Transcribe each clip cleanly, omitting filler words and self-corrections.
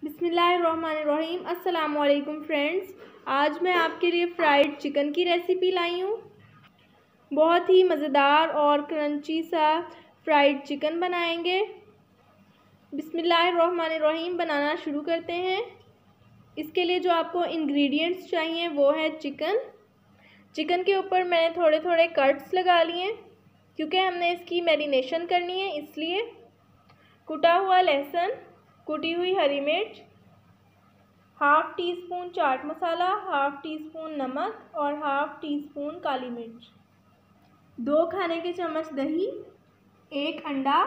बिस्मिल्लाहिर्रहमानिर्रहीम। अस्सलाम वालेकुम फ्रेंड्स। आज मैं आपके लिए फ़्राइड चिकन की रेसिपी लाई हूँ। बहुत ही मज़ेदार और क्रंची सा फ़्राइड चिकन बनाएंगे। बिस्मिल्लाहिर्रहमानिर्रहीम। बनाना शुरू करते हैं। इसके लिए जो आपको इंग्रेडिएंट्स चाहिए वो है चिकन के ऊपर मैंने थोड़े थोड़े कट्स लगा लिए क्योंकि हमने इसकी मैरिनेशन करनी है, इसलिए कुटा हुआ लहसुन, कुटी हुई हरी मिर्च, half tea spoon chaat masala, half tea spoon नमक और हाफ़ टी स्पून काली मिर्च, 2 खाने के चम्मच दही, 1 अंडा,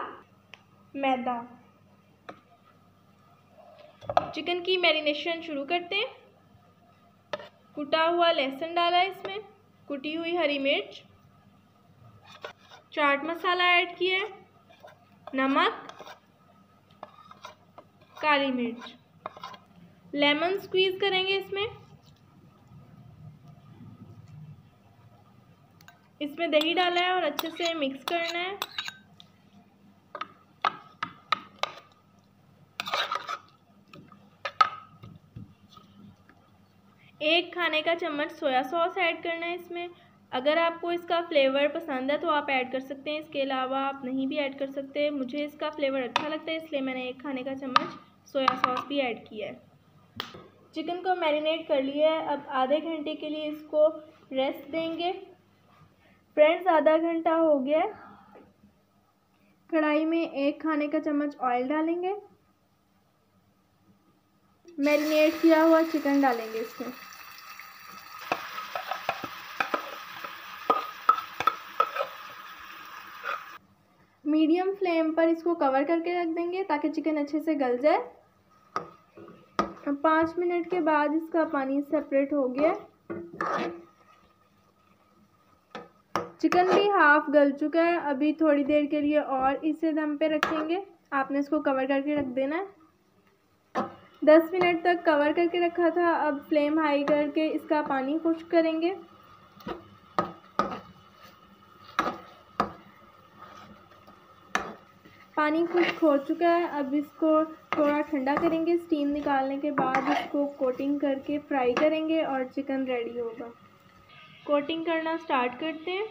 मैदा। चिकन की मैरिनेशन शुरू करते हैं। कुटा हुआ लहसुन डाला इसमें, कुटी हुई हरी मिर्च, चाट मसाला ऐड किया, नमक, काली मिर्च, लेमन स्क्वीज़ करेंगे इसमें दही डाला है और अच्छे से मिक्स करना है। एक खाने का चम्मच सोया सॉस ऐड करना है इसमें। अगर आपको इसका फ्लेवर पसंद है तो आप ऐड कर सकते हैं, इसके अलावा आप नहीं भी ऐड कर सकते। मुझे इसका फ्लेवर अच्छा लगता है इसलिए मैंने 1 खाने का चम्मच सोया सॉस भी ऐड किया है। चिकन को मैरिनेट कर लिया है। अब आधे घंटे के लिए इसको रेस्ट देंगे। फ्रेंड्स, आधा घंटा हो गया है। कढ़ाई में 1 खाने का चम्मच ऑयल डालेंगे। मैरिनेट किया हुआ चिकन डालेंगे इसमें। मीडियम फ्लेम पर इसको कवर करके रख देंगे ताकि चिकन अच्छे से गल जाए। 5 मिनट के बाद इसका पानी सेपरेट हो गया। चिकन भी हाफ गल चुका है। अभी थोड़ी देर के लिए और इसे दम पे रखेंगे। आपने इसको कवर करके रख देना है। 10 मिनट तक कवर करके रखा था। अब फ्लेम हाई करके इसका पानी खुश्क करेंगे। पानी खुश्क हो चुका है। अब इसको थोड़ा ठंडा करेंगे। स्टीम निकालने के बाद इसको कोटिंग करके फ्राई करेंगे और चिकन रेडी होगा। कोटिंग करना स्टार्ट करते हैं।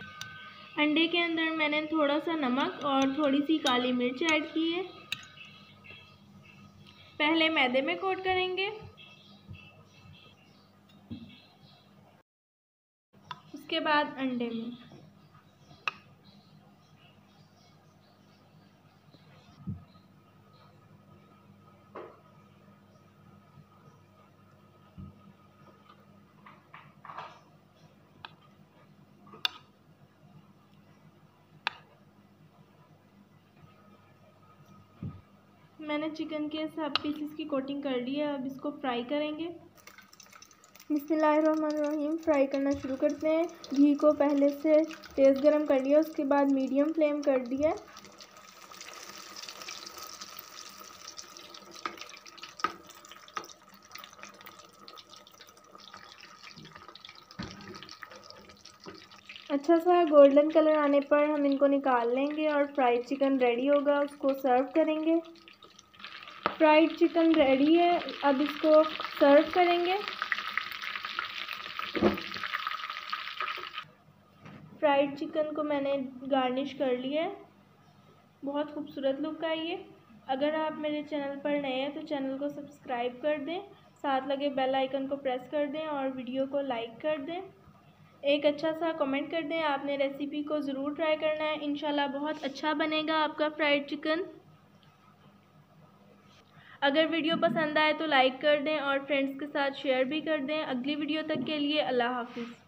अंडे के अंदर मैंने थोड़ा सा नमक और थोड़ी सी काली मिर्च ऐड की है। पहले मैदे में कोट करेंगे, उसके बाद अंडे में। मैंने चिकन के सब पीसेस की कोटिंग कर ली है। अब इसको फ्राई करेंगे। बिस्मिल्लाहिर्रहमानिर्रहीम। फ्राई करना शुरू करते हैं। घी को पहले से तेज़ गरम कर लिया, उसके बाद मीडियम फ्लेम कर दिया। अच्छा सा गोल्डन कलर आने पर हम इनको निकाल लेंगे और फ्राइड चिकन रेडी होगा, उसको सर्व करेंगे। फ्राइड चिकन रेडी है। अब इसको सर्व करेंगे। फ्राइड चिकन को मैंने गार्निश कर लिया है। बहुत खूबसूरत लुक आई है। अगर आप मेरे चैनल पर नए हैं तो चैनल को सब्सक्राइब कर दें, साथ लगे बेल आइकन को प्रेस कर दें और वीडियो को लाइक कर दें। एक अच्छा सा कमेंट कर दें। आपने रेसिपी को ज़रूर ट्राई करना है। इंशाल्लाह बहुत अच्छा बनेगा आपका फ्राइड चिकन। अगर वीडियो पसंद आए तो लाइक कर दें और फ्रेंड्स के साथ शेयर भी कर दें। अगली वीडियो तक के लिए अल्लाह हाफिज़।